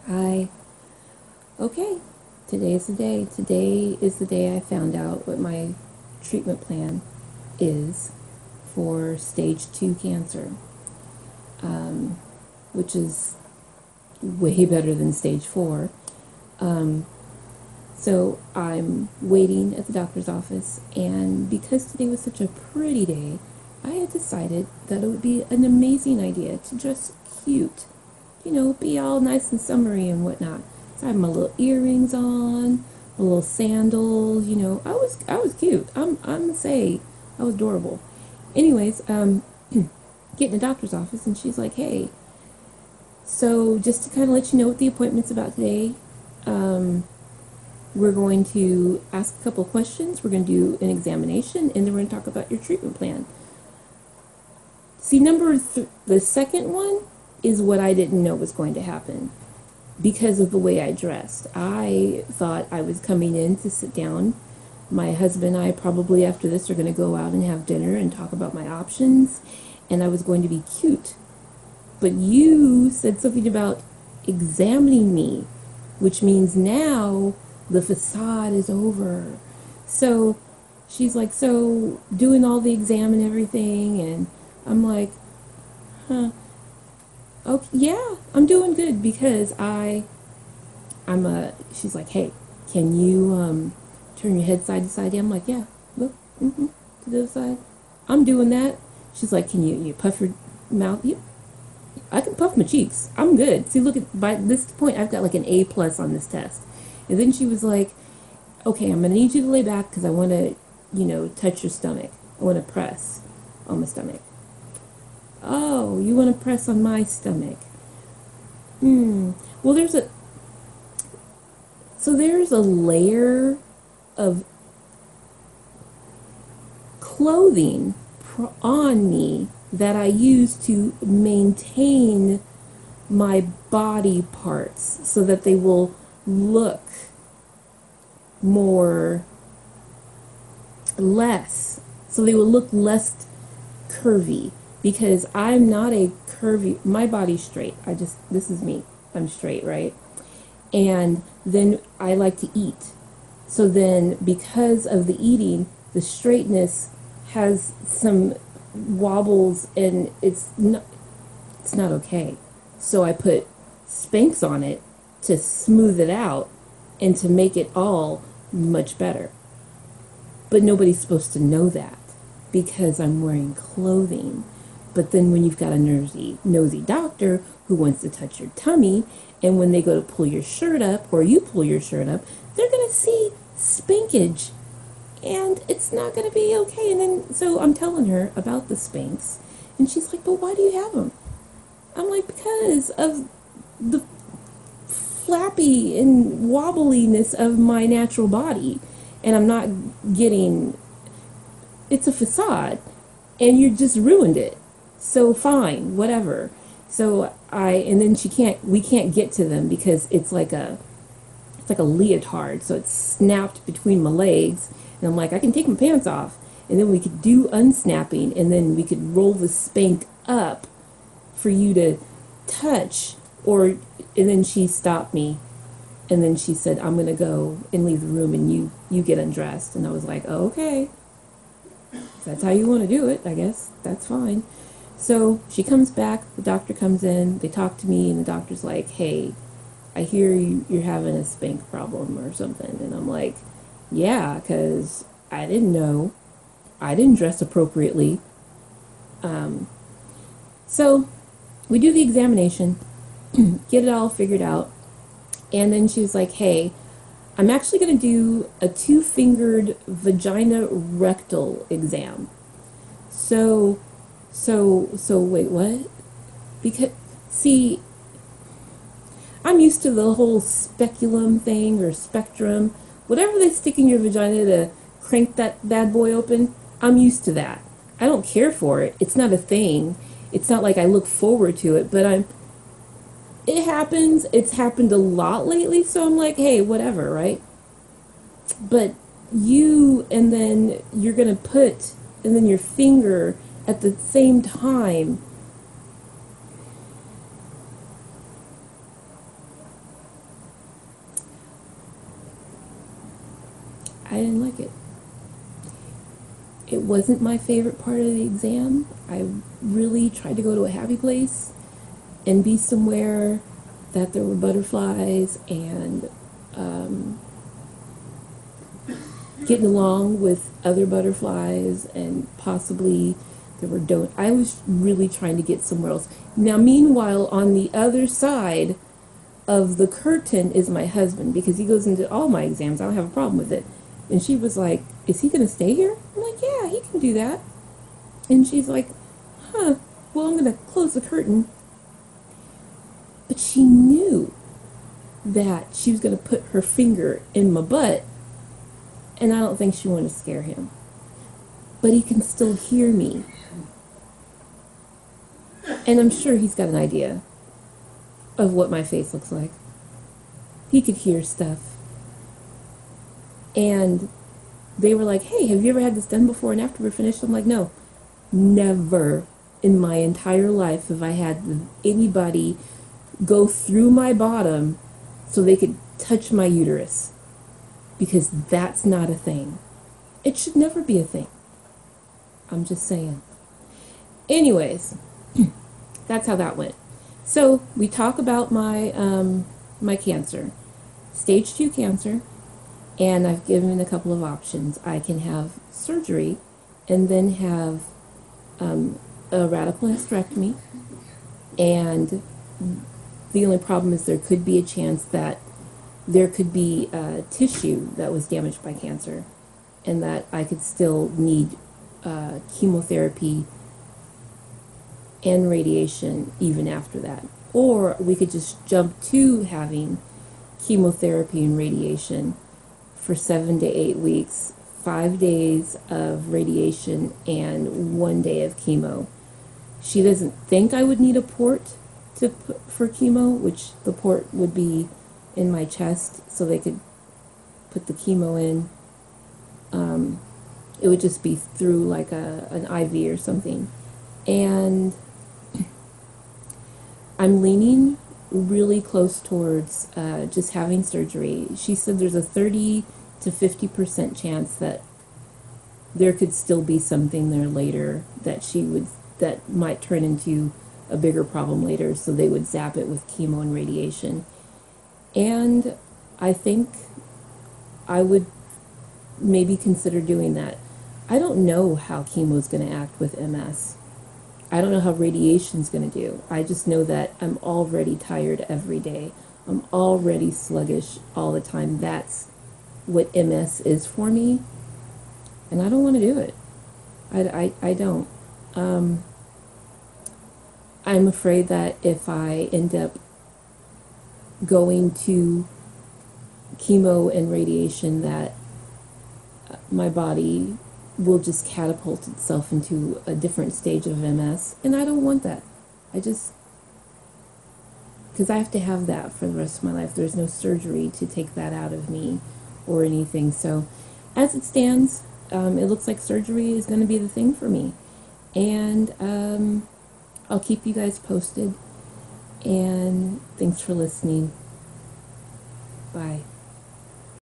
Hi. Okay, today's the day. Today is the day I found out what my treatment plan is for stage 2 cancer, which is way better than stage 4. Um, so I'm waiting at the doctor's office, and because today was such a pretty day, I had decided that it would be an amazing idea to dress cute, be all nice and summery and whatnot. So I had my little earrings on, my little sandals. I was cute. I'm gonna say I was adorable. Anyways, get in the doctor's office, and she's like, "Hey, so just to kind of let you know what the appointment's about today, um, we're going to ask a couple of questions. We're going to do an examination, and then we're going to talk about your treatment plan." See, the second one is what I didn't know was going to happen because of the way I dressed. I thought I was coming in to sit down. My husband and I probably after this are going to go out and have dinner and talk about my options, and I was going to be cute. But you said something about examining me, which means now the facade is over. So she's like, "So doing all the exam and everything," and I'm like, "Huh, okay, yeah, I'm doing good because she's like, "Hey, can you turn your head side to side?" I'm like, "Yeah, look, to the other side." I'm doing that. She's like, "Can you puff your mouth?" I can puff my cheeks. I'm good. See, look at by this point, I've got like an A+ on this test. And then she was like, "Okay, I'm gonna need you to lay back because I want to, touch your stomach. I want to press on my stomach." "Oh, you want to press on my stomach?" Well, there's a layer of clothing on me that I use to maintain my body parts so that they will look more less so they will look less curvy because I'm not a curvy. My body's straight. This is me. I'm straight, right? And then I like to eat. So then because of the eating, the straightness has some wobbles, and it's not okay. So I put Spanx on it to smooth it out and to make it all much better. But nobody's supposed to know that because I'm wearing clothing. But then when you've got a nosy doctor who wants to touch your tummy, and when they go to pull your shirt up or you pull your shirt up, they're going to see spankage, and it's not going to be okay. And then so I'm telling her about the Spanx, and she's like, "But why do you have them?" I'm like, "Because of the flappy and wobbliness of my natural body, and I'm not getting. It's a facade, and you just ruined it. So fine, whatever." So and then we can't get to them because it's like a leotard, so it's snapped between my legs, and I'm like, "I can take my pants off, and then we could do unsnapping, and then we could roll the spank up for you to touch," and then she stopped me, and then she said, "I'm gonna go and leave the room, and you get undressed." And I was like, "Oh, okay, if that's how you want to do it, I guess that's fine." So she comes back, the doctor comes in, they talk to me, and the doctor's like, "Hey, I hear you're having a spank problem or something." And I'm like, "Yeah, because I didn't know. I didn't dress appropriately." So we do the examination, get it all figured out, and then she was like, "Hey, I'm actually going to do a two-fingered vagina rectal exam." So wait, what? Because, see, I'm used to the whole speculum thing or spectrum. Whatever they stick in your vagina to crank that bad boy open, I'm used to that. I don't care for it. It's not a thing. It's not like I look forward to it, but it happens. It's happened a lot lately, so I'm like, "Hey, whatever," right? But and then you're going to and then your finger at the same time. I didn't like it. It wasn't my favorite part of the exam. I really tried to go to a happy place and be somewhere that there were butterflies and getting along with other butterflies, and possibly there were don't. I was really trying to get somewhere else. Now, meanwhile, on the other side of the curtain is my husband, because he goes into all my exams. I don't have a problem with it. And she was like, "Is he going to stay here?" I'm like, "Yeah, he can do that." And she's like, "Huh, well, I'm going to close the curtain." But she knew that she was going to put her finger in my butt, and I don't think she wanted to scare him. But he can still hear me. And I'm sure he's got an idea of what my face looks like. He could hear stuff. And they were like, "Hey, have you ever had this done before and after we're finished?" I'm like, "No, never in my entire life have I had anybody go through my bottom so they could touch my uterus, because that's not a thing. It should never be a thing." I'm just saying. Anyways, that's how that went. So we talk about my my cancer, stage 2 cancer, and I've given a couple of options. I can have surgery and then have a radical hysterectomy, and the only problem is there could be a chance that there could be tissue that was damaged by cancer, and that I could still need chemotherapy and radiation even after that. Or we could just jump to having chemotherapy and radiation for 7 to 8 weeks, 5 days of radiation and 1 day of chemo. She doesn't think I would need a port to put for chemo, which the port would be in my chest so they could put the chemo in. It would just be through like an IV or something. And I'm leaning really close towards just having surgery. She said there's a 30 to 50% chance that there could still be something there later that might turn into a bigger problem later, so they would zap it with chemo and radiation. And I think I would maybe consider doing that. I don't know how chemo is going to act with MS. I don't know how radiation's going to do. I just know that I'm already tired every day. I'm already sluggish all the time. That's what MS is for me. And I don't want to do it. I don't. I'm afraid that if I end up going to chemo and radiation, that my body will just catapult itself into a different stage of MS, and I don't want that. Because I have to have that for the rest of my life. There's no surgery to take that out of me or anything. So as it stands, it looks like surgery is going to be the thing for me. And I'll keep you guys posted. And thanks for listening. Bye.